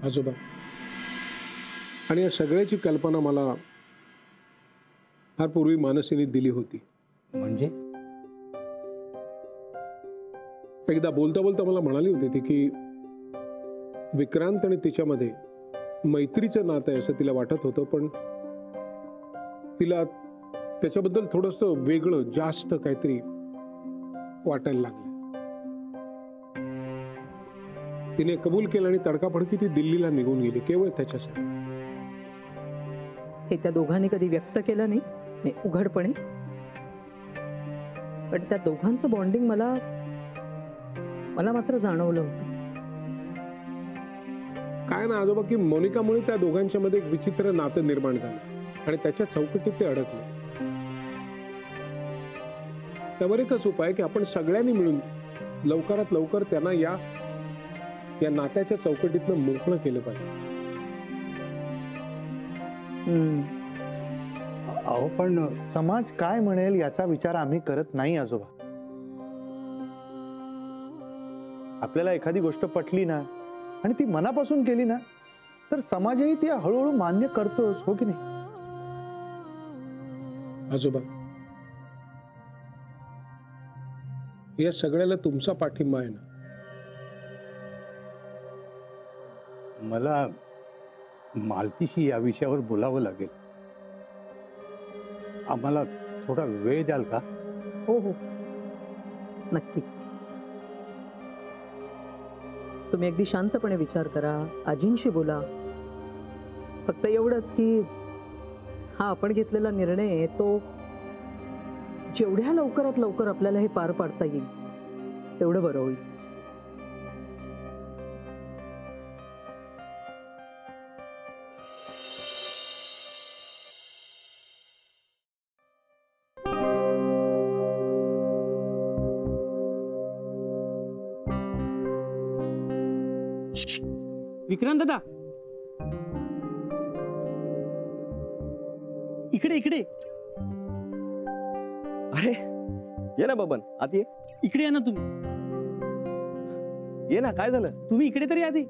आजोबा, आणि या सगळ्याची कल्पना मला फार पूर्वी मानसीने दिली होती. म्हणजे एकदा बोलता बोलता मला म्हणाली होती ती की विक्रांत आणि तिच्यामध्ये मैत्रीचं नातं आहे असं तिला वाटत होतं, पण तिला त्याच्याबद्दल थोडंसं वेगळं जास्त काहीतरी वाटायला लागलं. तिने कबूल केलं आणि तडकाफडकी ती दिल्लीला निघून गेली केवळ त्याच्यासाठी. हे त्या दोघांनी कधी व्यक्त केलं नाही उघडपणे, पण त्या दोघांचं बॉन्डिंग मला मात्र जाणवलं होतं. काय ना आजोबा की मोनिकामुळे त्या दोघांच्या मध्ये एक विचित्र नातं निर्माण झालं आणि त्याच्या चौकटीत ते अडकले. त्यावर एकच उपाय की आपण सगळ्यांनी मिळून लवकरात लवकर त्यांना या नात्याच्या चौकटीतनं मोकळं केलं पाहिजे. अहो पण समाज काय म्हणेल याचा विचार आम्ही करत नाही आजोबा. आपल्याला एखादी गोष्ट पटली ना आणि ती मनापासून केली ना तर समाजही ती हळूहळू मान्य करतोच, हो की नाही? आजोबा, या सगळ्याला तुमचा पाठिंबा आहे ना? मला मालतीशी या विषयावर बोलावं लागेल. आम्हाला थोडा वेळ द्याल का? हो हो, नक्की. तुम्ही अगदी शांतपणे विचार करा, आजींशी बोला. फक्त एवढंच की हा आपण घेतलेला निर्णय आहे तो जेवढ्या लवकरात लवकर आपल्याला हे पार पाडता येईल तेवढं बरं होईल. विक्रांत दादा, इकडे इकडे. अरे ये ना बबन, आत ये. इकडे या ना तुम्ही. ये ना, काय झालं? तुम्ही इकडे तरी आधी.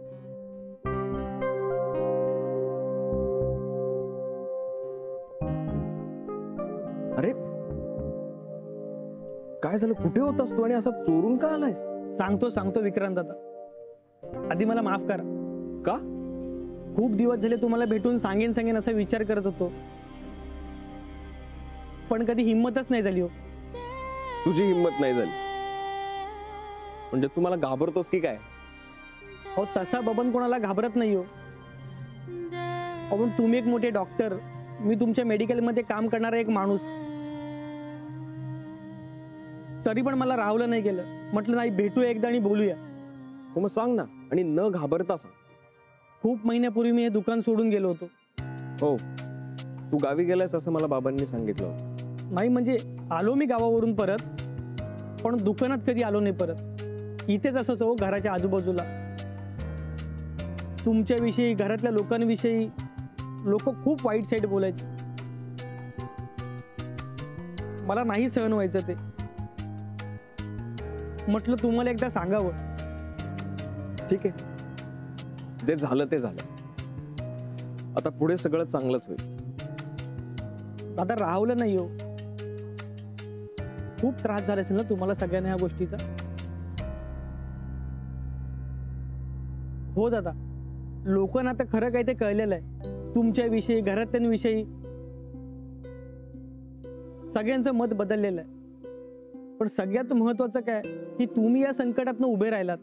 अरे काय झालं? कुठे होतास तू आणि असा चोरून का आलायस? सांगतो विक्रांत दादा. आधी मला माफ करा. का? खूप दिवस झाले तुम्हाला भेटून सांगेन असा विचार करत होतो, पण कधी हिम्मतच नाही झाली. हो, तुझी हिम्मत नाही झाली म्हणजे तू मला घाबरतोस की काय? हो, तसा बबन कोणाला घाबरत नाही. हो पण तुम्ही एक मोठे डॉक्टर, मी तुमच्या मेडिकल मध्ये काम करणारा एक माणूस, तरी पण मला राहवलं नाही गेलं. म्हटलं नाही, भेटूया एकदा आणि बोलूया. हो मग सांग ना, आणि न घाबरता सांग. खूप महिन्यापूर्वी मी हे दुकान सोडून गेलो होतो. हो, तू गावी गेलायस असं मला बाबांनी सांगितलं. नाही म्हणजे आलो मी गावावरून परत, पण दुकानात कधी आलो नाही परत. इथेच असंच हो, घराच्या आजूबाजूला. तुमच्याविषयी, घरातल्या लोकांविषयी लोक खूप वाईट साईड बोलायचे. मला नाही सहन व्हायचं ते. म्हटलं तुम्हाला एकदा सांगावं. ठीक आहे, जे झालं ते झालं. आता पुढे सगळं चांगलंच होईल. आता राहवलं नाही हो. खूप त्रास झाला असेल ना तुम्हाला सगळ्यांना या गोष्टीचा. हो दादा, लोकांना आता खरं काय ते कळलेलं आहे. तुमच्याविषयी, घरातल्यांविषयी सगळ्यांचं मत बदललेलं आहे. पण सगळ्यात महत्वाचं काय की तुम्ही या संकटातनं उभे राहिलात,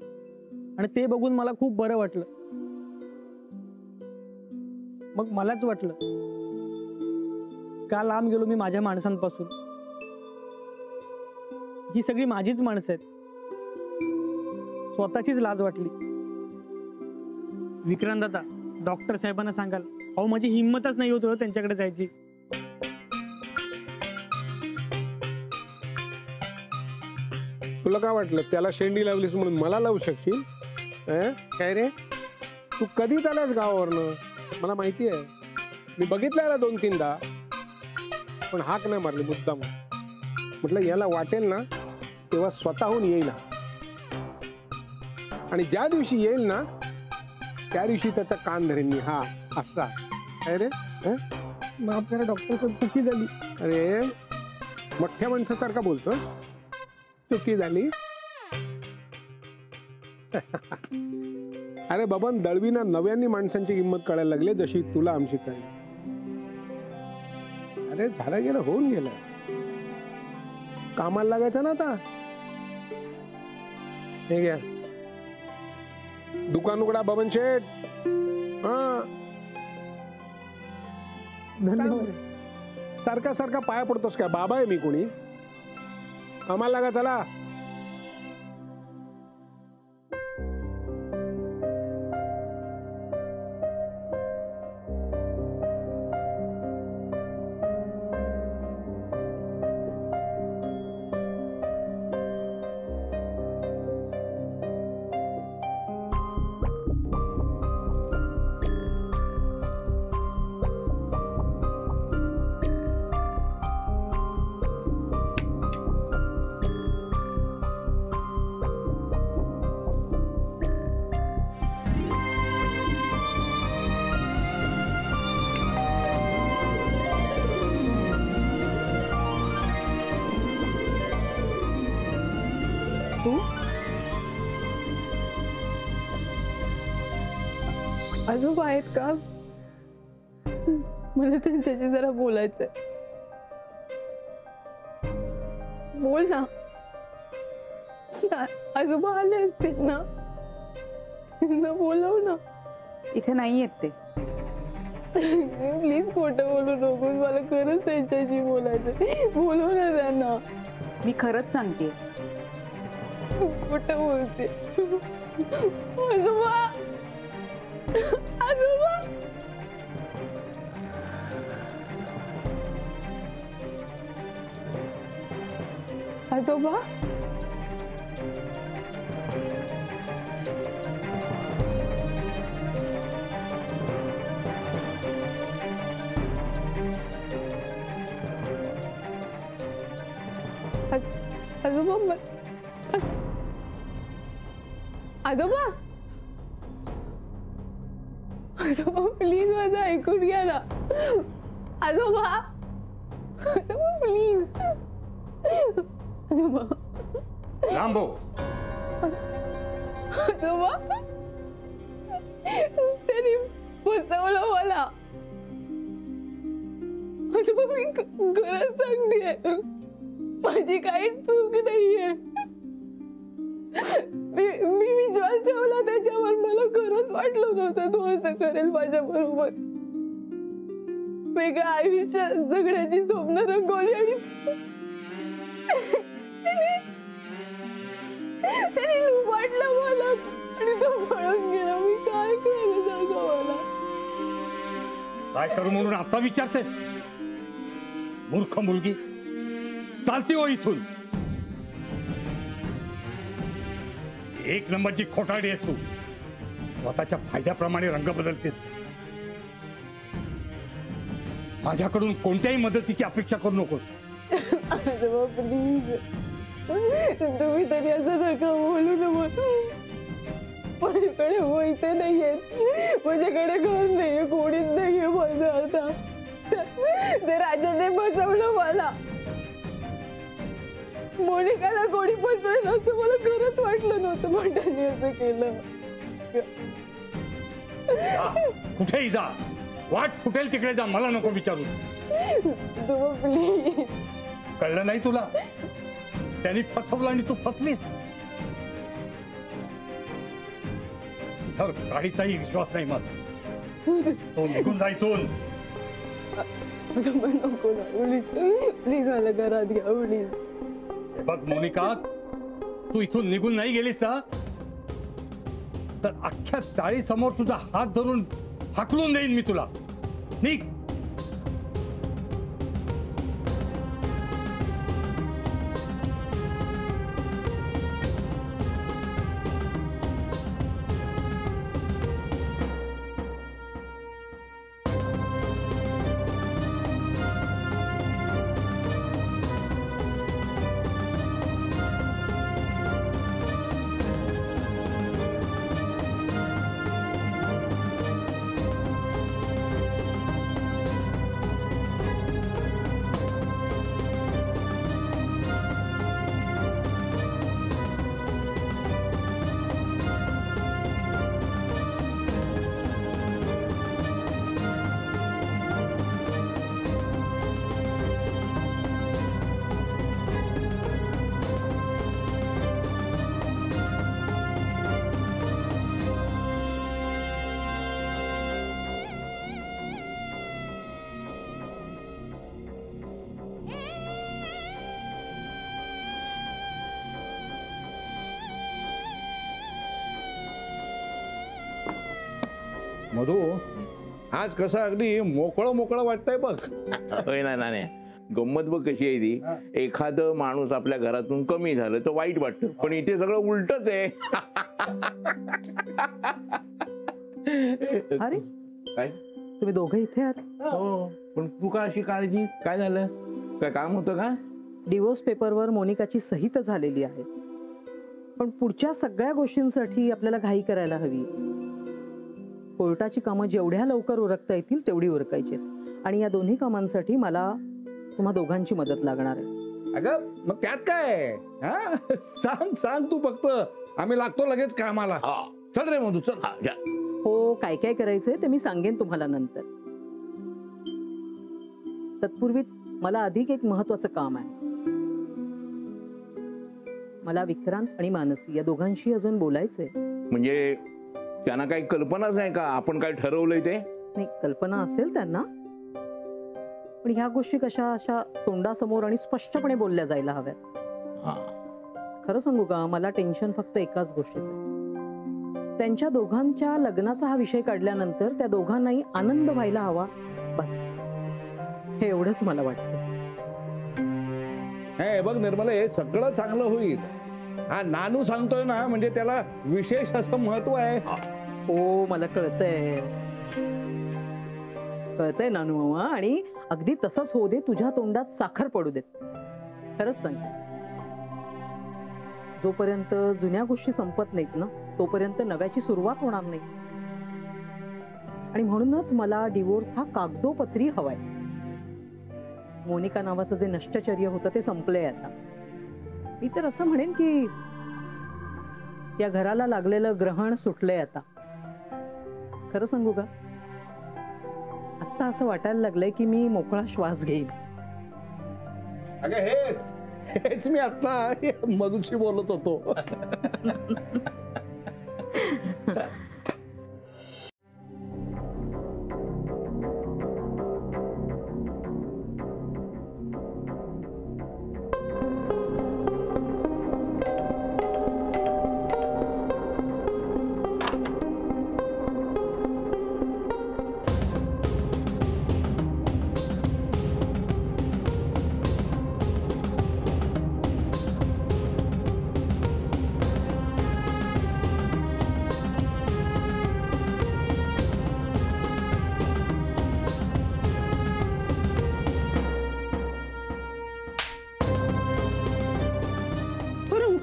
आणि ते बघून मला खूप बरं वाटलं. मग मलाच वाटलं का लांब गेलो मी माझ्या माणसांपासून. ही सगळी माझीच माणसं आहेत. स्वतःचीच लाज वाटली. विक्रांत दादा, डॉक्टर साहेबांना सांगाल. अहो माझी हिंमतच नाही होत त्यांच्याकडे जायची. तुला काय वाटलं त्याला शेंडी लावलीस म्हणून मला लावू शकशील? काय रे, तू कधीच आलास गावावरनं? मला माहिती आहे, मी बघितलं याला 2-3दा, पण हाक नाही मारली मुद्दाम. म्हटलं याला वाटेल ना तेव्हा स्वतःहून येईल, आणि ज्या दिवशी येईल ना त्या दिवशी त्याचा कान धरेन मी. हा असा काय रे? हं? माफ करा डॉक्टर साहेब, चुकी झाली. अरे मोठ्या माणसासारखा बोलतो. चुकी झाली. अरे बबन, दळवीना नव्याने माणसांची किंमत कळायला लागली जशी तुला आमची कळली. अरे झालं गेलं, होऊन गेलं. कामाला लागायचं ना आता. हे घ्या दुकान उघडा बबन शेठ. हा धन्यवाद. सारखा सारखा पाया पडतोस काय? बाबा आहे मी कोणी? कामाला लागा चला. आजोबा आहेत का? मला त्यांच्याशी जरा बोलायचंय. बोल ना. आजोबा आले असतील ना? त्यांना बोलव ना. इथे नाही येत ते. प्लीज खोटं बोलू नको, मला खरंच त्यांच्याशी बोलायचंय. बोलव ना त्यांना. मी खरंच सांगते. तू खोटं बोलते. आजोबा, आजोबा. आजोबा. आजोबा, आजोबा, आजोबा प्लीज माझं ऐकून घ्या ना. आजोबा, आजोबा प्लीज. आजोबा, लांबो. आजोबा, त्यांनी फसवलं मला. आजोबा मी खरंच सांगते, माझी काही चूक नाहीये. मी विश्वास ठेवला त्याच्यावर. मला खरंच वाटलं नव्हतं तो असं करेल माझ्या बरोबर. वेगळं आयुष्य जगण्याची स्वप्न रंगवली आणि त्याने लुबाडलं मला आणि तो पळून गेला. मी काय केलं सांगा मला. काय करू म्हणून आता विचारतेस? मूर्ख मुलगी. चालती हो इथून. एक नंबरची खोटारडी आहेस तू. स्वतःच्या फायद्याप्रमाणे रंग बदलतेस. माझ्याकडून कोणत्याही मदतीची अपेक्षा करू नकोस. आजोबा प्लीज, तुम्ही तरी असं नका बोलू ना. माझ्याकडे पैसे नाहीयेत, माझ्याकडे घर नाहीये, कोणीच नाहीये माझं आता. ते राजाने बसवलं मला. मोनिकाला कोणी फसवेल असं मला खरंच वाटलं नव्हतं, पण त्यांनी असं केलं. कुठेही जा, वाट फुटेल तिकडे जा, मला नको विचारू. प्लीज. कळलं नाही तुला? त्यांनी फसवलं आणि तू फसलीस. तर काहीचाही विश्वास नाही माझा. तो निघून जा इथून. नको ना प्लीज, प्लीज मला घरात घ्या प्लीज. बघ मोनिका, तू इथून निघून नाही गेलीस ना तर अख्ख्या चाळीसमोर तुझा हात धरून हाकलून देईन मी तुला. निघ. मधू आज कसं अगदी मोकळं मोकळं वाटतंय बघ. होय ना नाण्या, गंमत बघ कशी आहे ती. एखादं माणूस आपल्या घरातून कमी झालं तर वाईट वाटतं, पण इथे सगळं उलटच आहे. अरे काय तुम्ही दोघे इथे आहात? हो, पण तू का अशी काळजी? काय झालं? काय काम होतं का? डिवोर्स पेपरवर मोनिकाची सही तर झालेली आहे, पण पुढच्या सगळ्या गोष्टींसाठी आपल्याला घाई करायला हवी. कोर्टाची कामं जेवढ्या लवकर उरकता येतील तेवढी उरकायची, आणि या दोन्ही कामांसाठी मला तुम्हा दोघांची मदत लागणार आहे. अगं मग त्यात काय हा? सांग सांग तू फक्त, आम्ही लागतो लगेच कामाला. हा, चल रे मधू चल. हा, जा. हो, काय काय करायचंय ते मी सांगेन तुम्हाला नंतर. तत्पूर्वी मला अधिक एक महत्वाचं काम आहे. मला विक्रांत आणि मानसी या दोघांशी अजून बोलायचंय. म्हणजे त्यांना काही कल्पनाच नाही का आपण काय ठरवलंय ते? नाही, कल्पना असेल त्यांना, पण ह्या गोष्टी कशा अशा तोंडासमोर आणि स्पष्टपणे बोलल्या जायला हव्यात. हा. खरं सांगू का, मला टेन्शन फक्त एकाच गोष्टीचं आहे. त्यांच्या दोघांच्या लग्नाचा हा विषय काढल्यानंतर त्या दोघांनाही आनंद व्हायला हवा, बस हे एवढंच मला वाटतं. हे बघ निर्मले, सगळं चांगलं होईल. हा नानू सांगतोय ना, म्हणजे त्याला विशेष असं महत्व आहे. हो, मला कळतंय कळतंय नानू मामा, आणि अगदी तसंच होऊ दे. तुझ्या तोंडात साखर पडू देत. खरंच सांगते, जोपर्यंत जुन्या गोष्टी संपत नाहीत ना, तोपर्यंत नव्याची सुरुवात होणार नाही. आणि म्हणूनच मला डिवोर्स हा कागदोपत्री हवाय. मोनिका नावाचं जे नष्टचर्य होतं ते संपलंय आता. मी तर असं म्हणेन की या घराला लागलेलं ग्रहण सुटलंय आता. खरं सांगू का, आता असं वाटायला लागलंय की मी मोकळा श्वास घेईन. अगं हेच हेच मी आता मधूशी बोलत होतो.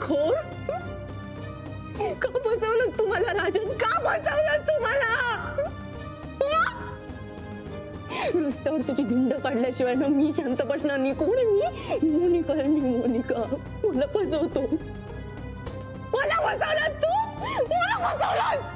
खोर, का बसवलं तुम्हाला राजन? का बसवलं तुम्हाला? रस्त्यावर त्याची धिंड काढल्याशिवाय ना मी शांत बसणार नाही. कोण आहे मी? मोनिका आहे मी, मोनिका. मला फसवतोस, मला फसवलं तू, मला फसवलं.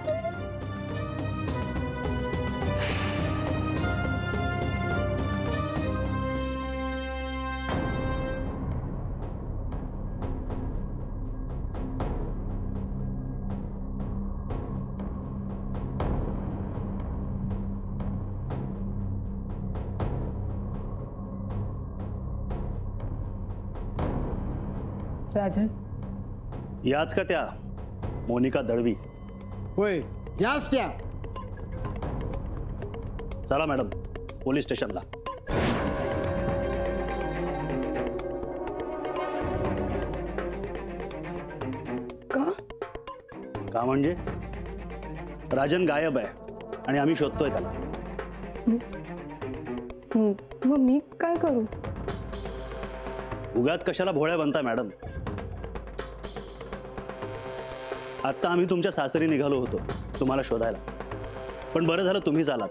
राजन, याच का त्या मोनिका दळवी? होय, याच त्या. चला मॅडम, पोलीस स्टेशनला. का म्हणजे राजन गायब आहे आणि आम्ही शोधतोय त्याला. मग मी काय करू? उगाच कशाला भोळ्या बनता मॅडम? आता आम्ही तुमच्या सासरी निघालो होतो तुम्हाला शोधायला, पण बरं झालं तुम्हीच आलात.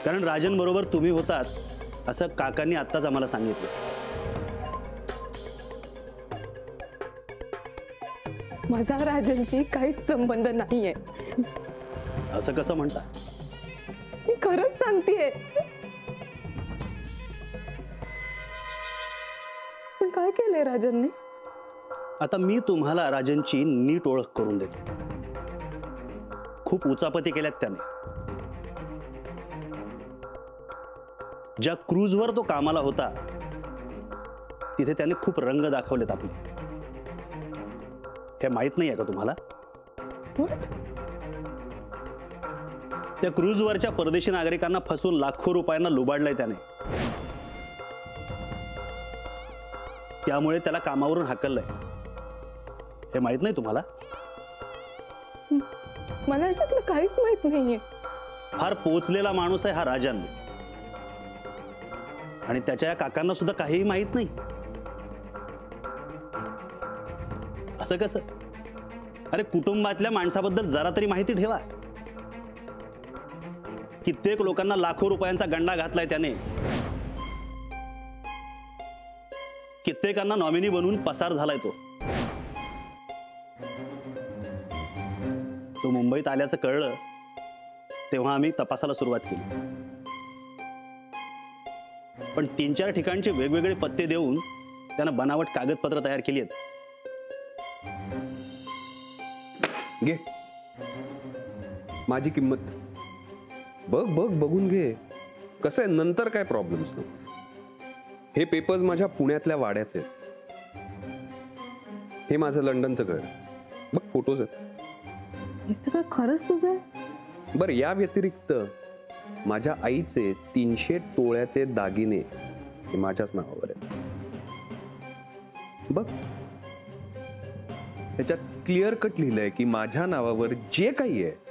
कारण राजन बरोबर तुम्ही होतात असं काकांनी आत्ताच आम्हाला सांगितलं. माझा राजनशी काहीच संबंध नाहीये. असं कसं म्हणता? मी खरंच सांगतेय. पण काय केलंय राजनने? आता मी तुम्हाला राजनची नीट ओळख करून देतो. खूप उचापती केल्यात त्याने. ज्या क्रूजवर तो कामाला होता तिथे त्याने खूप रंग दाखवलेत आपले. हे माहित नाही आहे का तुम्हाला? त्या क्रूजवरच्या परदेशी नागरिकांना फसवून लाखो रुपयांना लुबाडलंय त्याने. त्यामुळे त्याला कामावरून हाकललंय. हे माहित नाही तुम्हाला? मला याच्यातलं काहीच माहित नाहीये. फार पोचलेला माणूस आहे हा राजन, आणि त्याच्या या काकांना सुद्धा काहीही माहित नाही. असं कसं? अरे कुटुंबातल्या माणसाबद्दल जरा तरी माहिती ठेवा. कित्येक लोकांना लाखो रुपयांचा गंडा घातलाय त्याने. कित्येकांना नॉमिनी बनवून पसार झालाय तो. तो मुंबईत आल्याचं कळलं तेव्हा आम्ही तपासाला सुरुवात केली. पण 3-4 ठिकाणचे वेगवेगळे पत्ते देऊन त्यानं बनावट कागदपत्र तयार केली आहेत. घे माझी किंमत बघ बघ बघून घे. कसं आहे, नंतर काय प्रॉब्लेम्स नको. हे पेपर्स माझ्या पुण्यातल्या वाड्याचे आहेत. हे माझं लंडनचं घर. बघ फोटोज आहेत. हे सगळं खरंच तुझं आहे? बरं, या व्यतिरिक्त माझ्या आईचे 300 तोळ्याचे दागिने हे माझ्याच नावावर आहेत. बघ त्याच्यात क्लिअर कट लिहिलंय की माझ्या नावावर जे काही आहे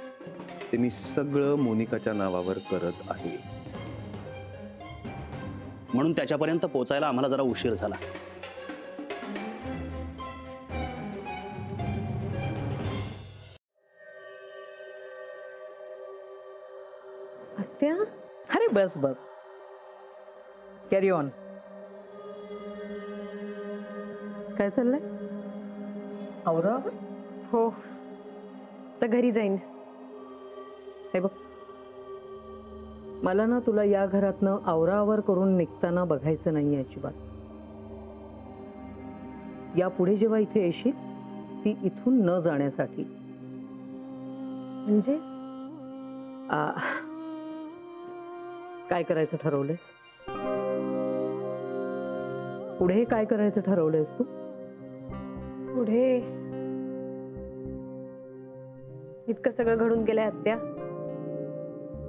ते मी सगळं मोनिकाच्या नावावर करत आहे. म्हणून त्याच्यापर्यंत पोहोचायला आम्हाला जरा उशीर झाला. आत्या, अरे बस बस, कॅरी ऑन. काय चाललंय? आवरावर? हो, तर घरी जाईन. हे बघ, मला ना तुला या घरातनं आवरावर करून निघताना बघायचं नाही अजिबात. यापुढे जेव्हा इथे येशील ती इथून न जाण्यासाठी. म्हणजे काय करायचं ठरवलंयस? पुढे काय करायचं ठरवलंयस तू? पुढे इतकं सगळं घडून गेलंय आत्या,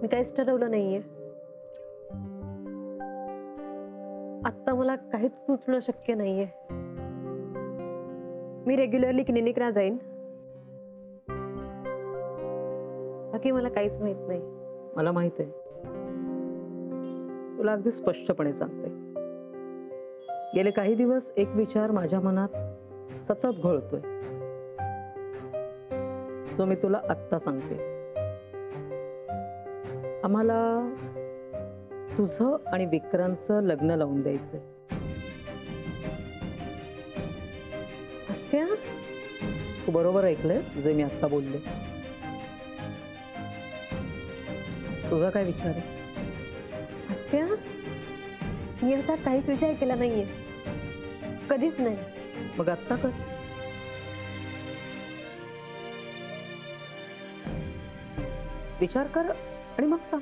मी काहीच ठरवलं नाहीये. आत्ता मला काहीच सुचणं शक्य नाहीये. मी रेग्युलरली क्लिनिकला जाईन, बाकी मला काहीच माहित नाही. मला माहित आहे, तुला अगदी स्पष्टपणे सांगते. गेले काही दिवस एक विचार माझ्या मनात सतत घोळतोय, जो मी तुला आत्ता सांगते. आम्हाला तुझं आणि विक्रांतचं लग्न लावून द्यायचंय. आत्या, तू बरोबर ऐकलंयस जे मी आत्ता बोलले. तुझा काय विचार आहे? आत्या, मी असा काहीच विचार केला नाहीये, कधीच नाही. मग आत्ता कर. विचार कर आणि मग सांग.